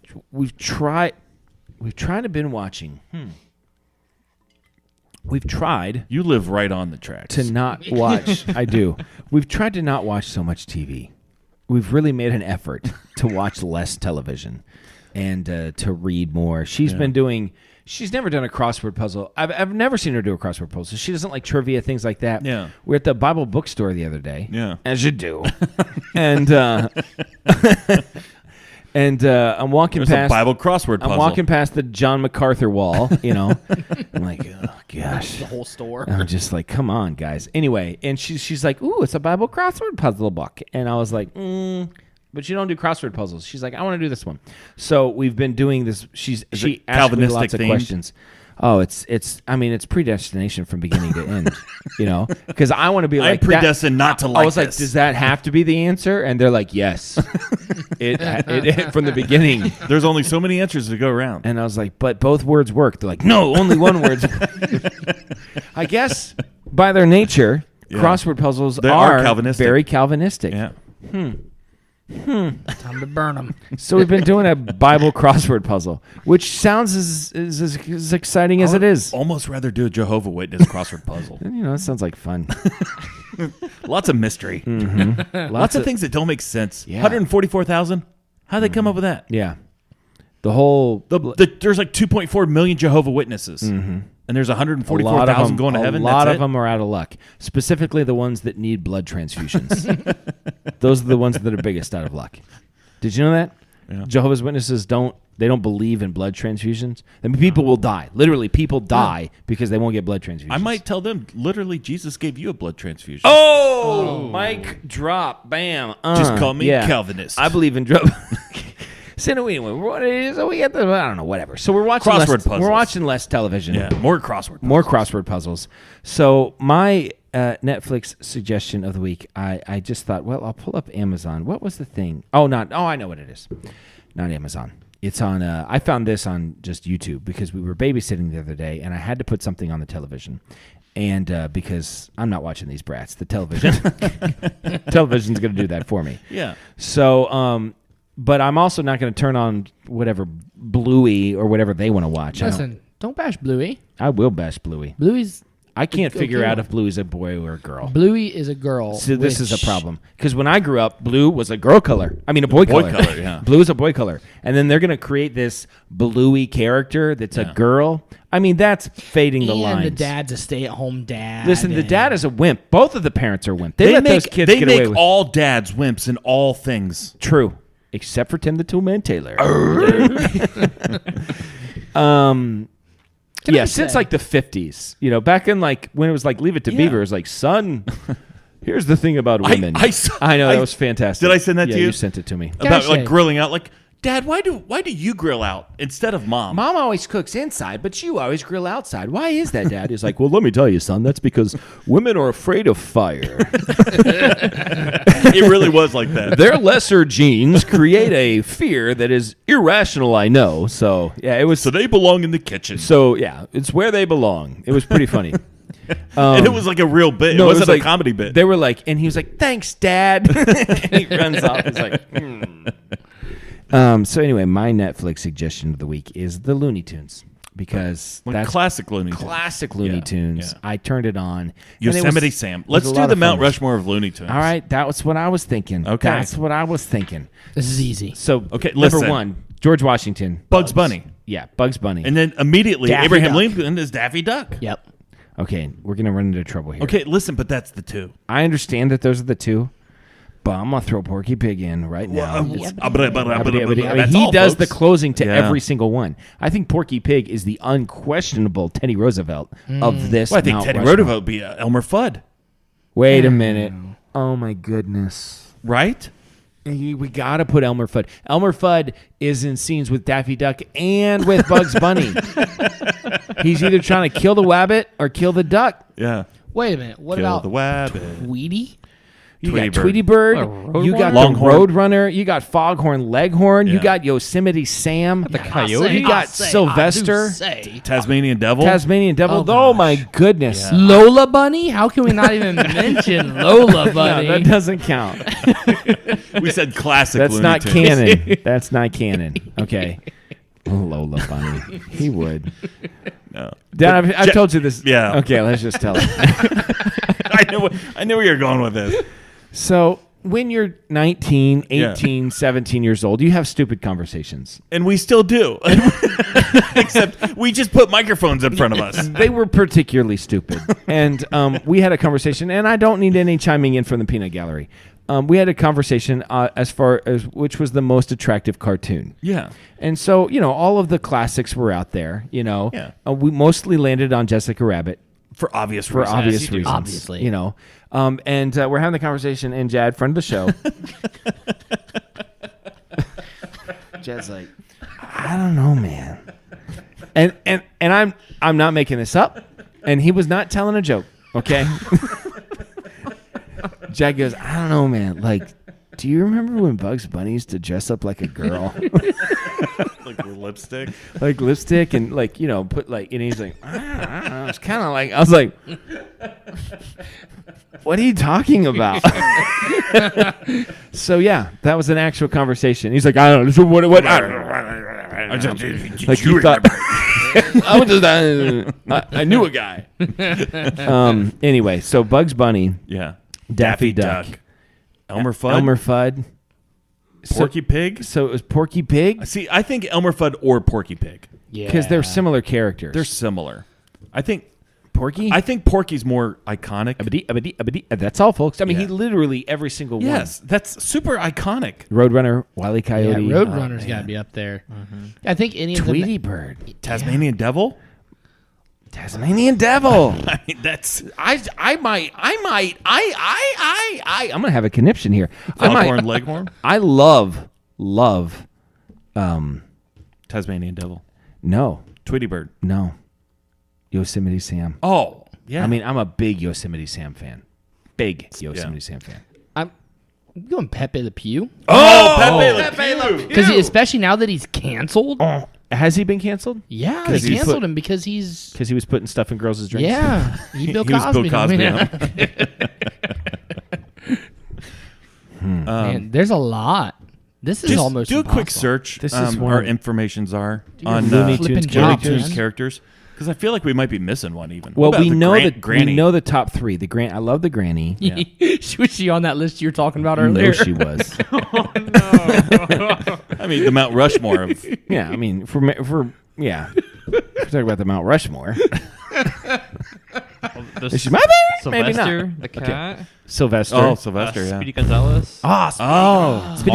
We've tried You live right on the tracks. to not watch. I do. We've tried to not watch so much TV. We've really made an effort to watch less television and to read more. She's been doing. She's never done a crossword puzzle. I've never seen her do a crossword puzzle. She doesn't like trivia, things like that. Yeah. We're at the Bible bookstore the other day. Yeah. As you do. And I'm walking There's past a Bible crossword puzzle. I'm walking past the John MacArthur wall, you know. I'm like, oh gosh. The whole store. I'm just like, come on, guys. Anyway, and she's like, ooh, it's a Bible crossword puzzle book. And I was like, but you don't do crossword puzzles. She's like, I want to do this one. So we've been doing this. She it asked me Calvinistic lots of themed? questions. Oh, it's predestination from beginning to end, you know, because I want to be I'm like predestined not to like I was like, this. does that have to be the answer? And they're like, yes, it from the beginning. There's only so many answers to go around. And I was like, but both words work. They're like, no, only one word. I guess by their nature, crossword puzzles They are are Calvinistic. very Calvinistic. Yeah. Time to burn them. So we've been doing a Bible crossword puzzle, which sounds as exciting as it is. Almost rather do a Jehovah Witness crossword puzzle. You know, it sounds like fun. Lots of mystery. Lots of things that don't make sense. Yeah. 144,000? How'd they come up with that? Yeah. The whole There's like 2.4 million Jehovah Witnesses. And there's 144,000 going to heaven. A lot That's of it? them are out of luck. Specifically, the ones that need blood transfusions. Those are the ones that are biggest out of luck. Did you know that? Yeah. Jehovah's Witnesses don't believe in blood transfusions. I mean, people will die. Literally, people die because they won't get blood transfusions. I might tell them, literally, Jesus gave you a blood transfusion. Oh, mic drop, bam. Just call me Calvinist. I believe in drug. So anyway, we get the I don't know, whatever. So we're watching Crossword puzzles. We're watching less television. Yeah, more crossword. More crossword puzzles. So my Netflix suggestion of the week, I just thought, well, I'll pull up Amazon. What was the thing? I know what it is. Not Amazon. It's on. I found this on just YouTube because we were babysitting the other day, and I had to put something on the television. And because I'm not watching these brats, the television's going to do that for me. Yeah. So, but I'm also not going to turn on whatever Bluey or whatever they want to watch. Listen, don't bash Bluey. I will bash Bluey. Bluey's I can't Okay, figure out well. if Blue is a boy or a girl. Bluey is a girl. So this is which- a problem. Because when I grew up, blue was a girl color. I mean, a boy color. color, yeah. Blue is a boy color. And then they're going to create this Bluey character that's a girl. I mean, that's fading the And lines. the dad's a stay-at-home dad. Listen, the and- dad is a wimp. Both of the parents are wimp. They let those kids they get make away with all dads wimps in all things. True. Except for Tim the Toolman Taylor. I Since say- like the 50s. You know, back in like when it was like Leave It to Beaver, it was like, son, here's the thing about women. I know, that was fantastic. Did I send that to you? You sent it to me. About Gosh, like hey. grilling out, like Dad, why do you grill out instead of Mom? Mom always cooks inside, but you always grill outside. Why is that, Dad? He's like, well, let me tell you, son, that's because women are afraid of fire. It really was like that. Their lesser genes create a fear that is irrational, I know. So, yeah, it was. So they belong in the kitchen. So, yeah, it's where they belong. It was pretty funny. And it was like a real bit. No, it wasn't like, a comedy bit. They were like, and he was like, thanks, Dad. And he runs off. He's like, So anyway, my Netflix suggestion of the week is the Looney Tunes because that's classic Looney Tunes. classic Looney Tunes. Yeah. I turned it on. and Yosemite it was- Sam. it was Let's a do lot the of Mount fun. Rushmore of Looney Tunes. All right, that was what I was thinking. Okay. That's what I was thinking. This is easy. So, Okay, number listen. 1, George Washington. Bugs Bunny. Yeah, Bugs Bunny. And then immediately Daffy Abraham Duck. Lincoln is Daffy Duck. Yep. Okay, we're going to run into trouble here. Okay, listen, but that's the two. I understand that those are the two, but I'm going to throw Porky Pig in right now. That's He all, does folks. the closing to Yeah. every single one. I think Porky Pig is the unquestionable Teddy Roosevelt of this. Well, I think Mount Teddy Rushmore. Roosevelt would be Elmer Fudd, Wait a minute. Oh my goodness. right? We got to put Elmer Fudd. Elmer Fudd is in scenes with Daffy Duck and with Bugs Bunny. He's either trying to kill the wabbit or kill the duck. Yeah. Wait a minute. What Kill about the wabbit. Tweety? You Tweety got Bird. Tweety Bird. What, You got Longhorn? the Roadrunner. You got Foghorn Leghorn. You Yeah. got Yosemite Sam. The coyote? You got Sylvester. Tasmanian Devil. Tasmanian Devil. Oh, Oh, my goodness. Yeah. Lola Bunny? How can we not even mention Lola No, Bunny? that doesn't count. We said classic. That's Looney not Tunes. canon. That's not canon. Okay. Lola Bunny. He would. No. Dan, I've told you this. Yeah. Okay, let's just tell it. I knew where you were going with this. So when you're 19, 18, 17 years old, you have stupid conversations. And we still do. Except we just put microphones in front of us. They were particularly stupid. And we had a conversation, and I don't need any chiming in from the peanut gallery. We had a conversation as far as which was the most attractive cartoon. Yeah. And so, all of the classics were out there, Yeah. We mostly landed on Jessica Rabbit For obvious for reasons. obvious you do. reasons. Obviously. And we're having the conversation, and Jad, friend of the show, Jad's like, I don't know, man. And I'm not making this up, and he was not telling a joke, okay? Jad goes, I don't know, man. Like, do you remember when Bugs Bunny used to dress up like a girl? Like with lipstick. Like lipstick and put like, and he's like, I don't know. It's kind of like, I was like, what are you talking about? So yeah, that was an actual conversation. He's like, I don't know. So what I don't know. Like he thought, I was just, I knew a guy. Anyway, so Bugs Bunny, Yeah. Daffy Duck, Elmer Fudd. Elmer Fudd, Porky Pig. So it was Porky Pig See, I think Elmer Fudd or Porky Pig. Yeah. because they're similar characters. They're similar. I think Porky. Porky's more iconic. That's all, folks. I mean, Yeah. he literally every single Yes, that's super iconic. one. Roadrunner, Wile E. Yeah, Coyote, Roadrunner's got to be up there. I think any of Tweety them. Bird, Tasmanian Devil. Tasmanian Devil. I mean, that's I'm gonna have a conniption here. Foghorn Leghorn. I love. Tasmanian Devil. No, Tweety Bird. no, Yosemite Sam. Oh, yeah. I mean, I'm a big Yosemite Sam fan. Big Yosemite Sam fan. I'm going Pepe Le Pew. Pepe Le Pew. Because especially now that he's canceled. Has he been canceled? Yeah, 'Cause they he's canceled put- him because he's. Because he was putting stuff in girls' drinks. Yeah, he Bill He was Bill Cosby. Cosby. Man, there's a lot. This is Just almost do a quick impossible. search. This is our one- informations are your on Looney flipping Tunes job, Looney Tunes man. characters because I feel like we might be missing one even. Well, What about we the know Granny? we know the top three. The Grant. I love the Granny. Yeah. Was she on that list you were talking about No, earlier? she was. I mean, the Mount Rushmore of Yeah, I mean, for yeah. We're talking about the Mount Rushmore. There's Is she my favorite? Maybe Sylvester, not. the cat. Sylvester. Sylvester. Yeah. Speedy Gonzalez. Speedy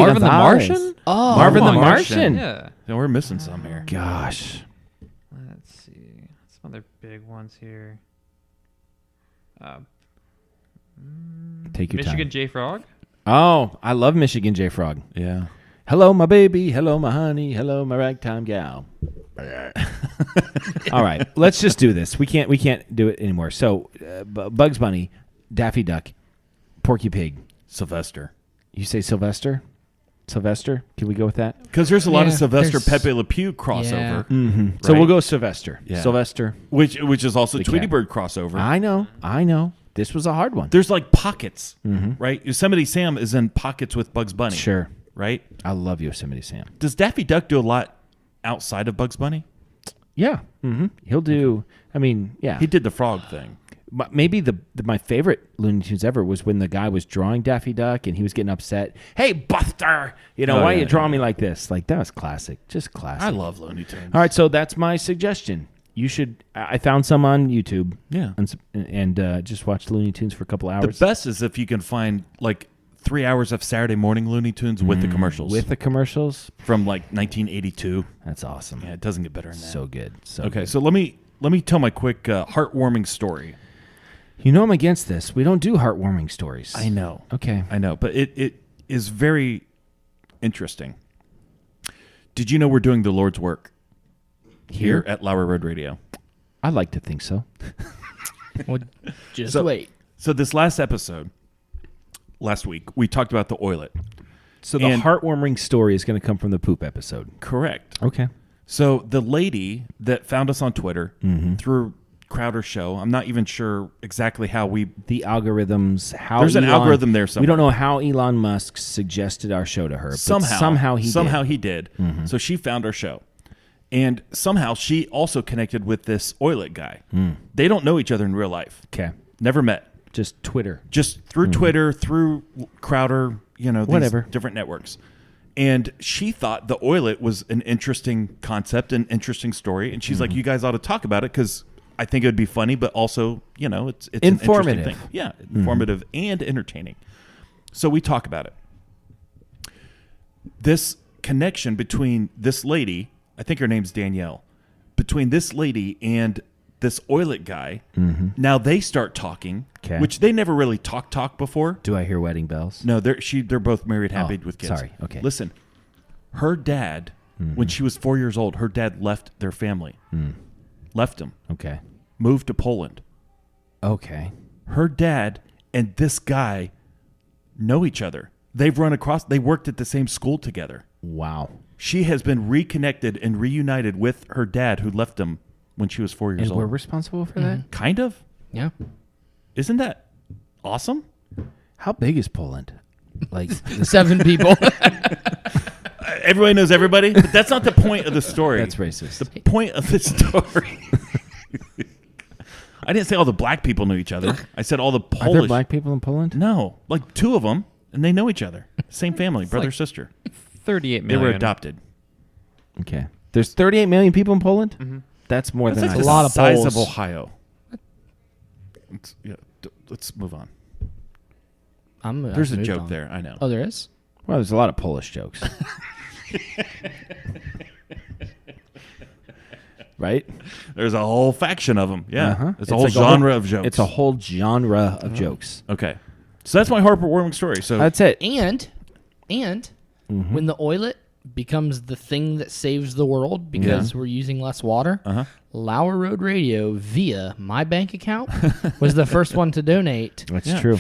Marvin the Gonzalez. Martian? Oh, Marvin the Martian. Martian. Yeah. Yeah, we're missing some here. Gosh. Let's see. Some other big ones here. Take your Michigan time. J Frog. Oh, I love Michigan J Frog. Yeah. Hello, my baby. Hello, my honey. Hello, my ragtime gal. All right, let's just do this. We can't do it anymore. So, Bugs Bunny, Daffy Duck, Porky Pig, Sylvester. You say Sylvester? Sylvester? Can we go with that? Because there's a lot of Yeah, Sylvester there's- Pepe Le Pew crossover, So Right. we'll go Sylvester. Yeah. Sylvester. which is also The Tweety cat. Bird crossover. I know. This was a hard one. There's like pockets, right? Yosemite Sam is in pockets with Bugs Bunny. Sure. Right? I love Yosemite Sam. Does Daffy Duck do a lot outside of Bugs Bunny? Yeah. Mm-hmm. He'll do. I mean, yeah. He did the frog thing. Maybe my favorite Looney Tunes ever was when the guy was drawing Daffy Duck and he was getting upset. Hey, Buster! Why are you drawing me like this? Like, that was classic. Just classic. I love Looney Tunes. All right, so that's my suggestion. You should. I found some on YouTube. Yeah. And just watch Looney Tunes for a couple The hours. best is if you can find like 3 hours of Saturday morning Looney Tunes with the commercials. With the commercials. from like 1982. That's awesome. Yeah, it doesn't get better than that. So good. So Okay, good. so let me tell my quick heartwarming story. You know I'm against this. We don't do heartwarming stories. I know. Okay. I know, but it is very interesting. Did you know we're doing the Lord's work here at Lauer Road Radio? I like to think so. Well, just So- wait. So this last episode, last week, we talked about the oilet. So the And- heartwarming story is going to come from the poop episode. Correct. Okay. So the lady that found us on Twitter through Crowder Show, I'm not even sure exactly how we... The algorithms, how There's an algorithm there We don't somewhere. know how Elon Musk suggested our show to her. But Somehow he he did. did. So she found our show. And somehow she also connected with this oilet guy. They don't know each other in real life. Okay. Never met. Just Twitter. Just through Twitter, through Crowder, these Whatever. different networks. And she thought the oilet was an interesting concept, an interesting story. And she's like, you guys ought to talk about it because I think it would be funny, but also, it's an Informative. interesting thing. Yeah, informative and entertaining. So we talk about it. This connection between this lady, I think her name's Danielle, between this lady and this oilet guy, now they start talking, 'Kay. which they never really talk before. Do I hear wedding bells? No, they're both married, happy with kids. sorry. Okay. Listen, her dad, when she was 4 years old, her dad left their family, left them, Okay. moved to Poland. Okay. Her dad and this guy know each other. They've run across. They worked at the same school together. Wow. She has been reconnected and reunited with her dad, who left them when she was 4 years And old. we're responsible for that? Kind of. Yeah. Isn't that awesome? How big is Poland? Like, 7 people. Everybody knows everybody, but that's not the point of the story. that's racist. The point of the story. I didn't say all the black people knew each other. I said all the Polish. Are there black people in Poland? No, like 2 of them, and they know each other. Same family, brother, like sister. 38 They million. were adopted. Okay. There's 38 million people in Poland? That's more That's than like I the a lot of size Poles. of Ohio. Let's move on. There's a joke there. I know. Oh, there is? Well, there's a lot of Polish jokes. Right? There's a whole faction of them. Yeah. Uh-huh. It's a whole genre of jokes. It's a whole genre of jokes. Okay. So that's my heartwarming story. So That's it. And when the oilet becomes the thing that saves the world because we're using less water, Lauer Road Radio via my bank account was the first one to donate That's true.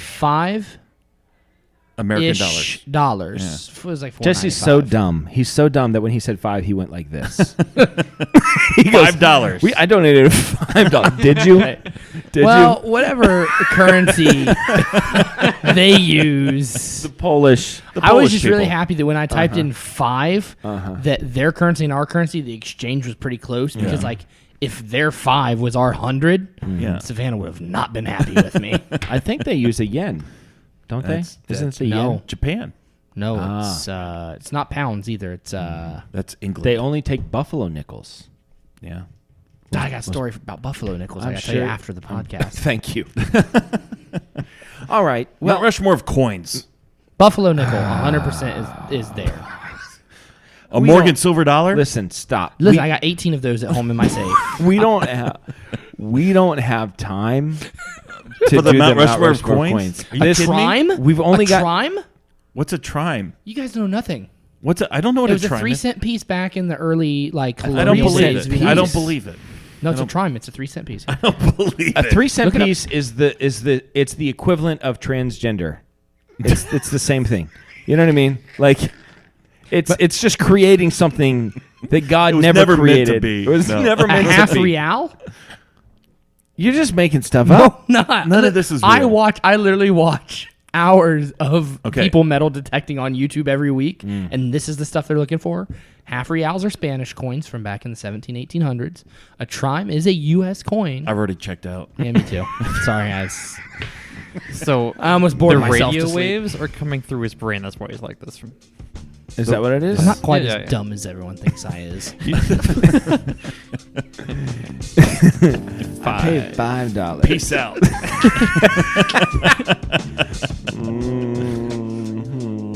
American dollars. dollars. It was like Jesse's so $4.95. dumb. He's so dumb that when he said 5, he went like this. $5. I donated $5. Did you? Did Well, whatever currency they use. you? Polish. I was just really people. happy that when I typed in 5, that their currency and our currency, the exchange was pretty close because, like, if their 5 was our 100, Yeah. Savannah would have not been happy with me. I think they use a yen. Don't That's- they? Isn't it the no. yen? Japan. No, it's not pounds either. It's That's England. They only take buffalo nickels. yeah. I got a story about buffalo nickels. I I'm got to tell you sure- after the podcast. Thank you. All right. Mount Rushmore of coins. Buffalo nickel, 100% is there. A Morgan silver dollar. Listen, stop. Listen, I got 18 of those at home in my safe. We don't have time to For the do Mount the Rushmore of coins? Are you This kidding me? Trime? We've only a got trime? What's a trime? You guys know nothing. What's it? I don't know what It was a trim 3 is. cent piece back in the early I don't colonial believe days. it. I don't believe it. No, it's a trim. It's a 3 cent piece. I don't believe A it. 3 cent Look it up. piece is the equivalent of transgender. It's the same thing. You know what I mean? Like it's just creating something that God It was never never meant to created. be. It was No. never A meant half to be. real? You're just making stuff up. Not. None of this is I real. literally watch hours of Okay. people metal detecting on YouTube every week, and this is the stuff they're looking for. Half reals are Spanish coins from back in the 1800s. A trime is a U.S. coin. I've already checked out. Yeah, me too. Sorry, guys. So I almost bored the myself to radio sleep. waves are coming through his brain. That's why he's like this. Is that what it is? I'm not quite Yeah, as yeah. dumb as everyone thinks I is. I paid $5. Peace out.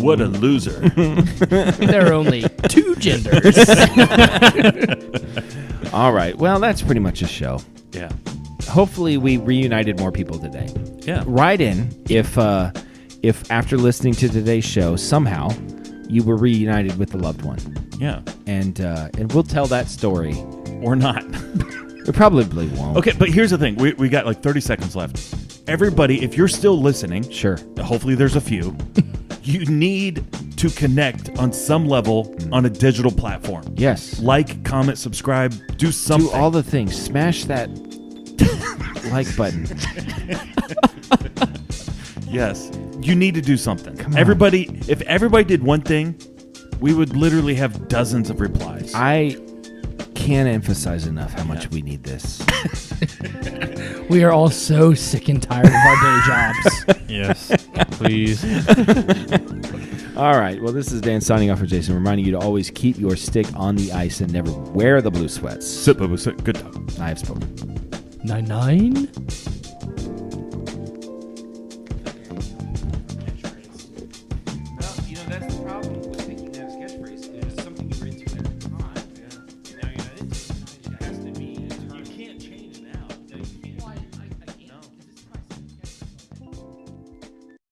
What a loser. There are only 2 genders. All right. Well, that's pretty much a show. Yeah. Hopefully, we reunited more people today. Yeah. Write in if after listening to today's show somehow you were reunited with a loved one, Yeah. and we'll tell that story. Or not. We probably won't. Okay, but here's the thing. We got like 30 seconds left. Everybody, if you're still listening, Sure. hopefully there's a few, you need to connect on some level on a digital platform. Yes. Like, comment, subscribe, do something. Do all the things. Smash that like button. Yes. You need to do something. Come on. Everybody, if everybody did one thing, we would literally have dozens of replies. I can't emphasize enough how much we need this. We are all so sick and tired of our day jobs. Yes, please. All right. Well, this is Dan signing off for Jason, reminding you to always keep your stick on the ice and never wear the blue sweats. Sit, boo, sit. Good talk. I have spoken. 9-9?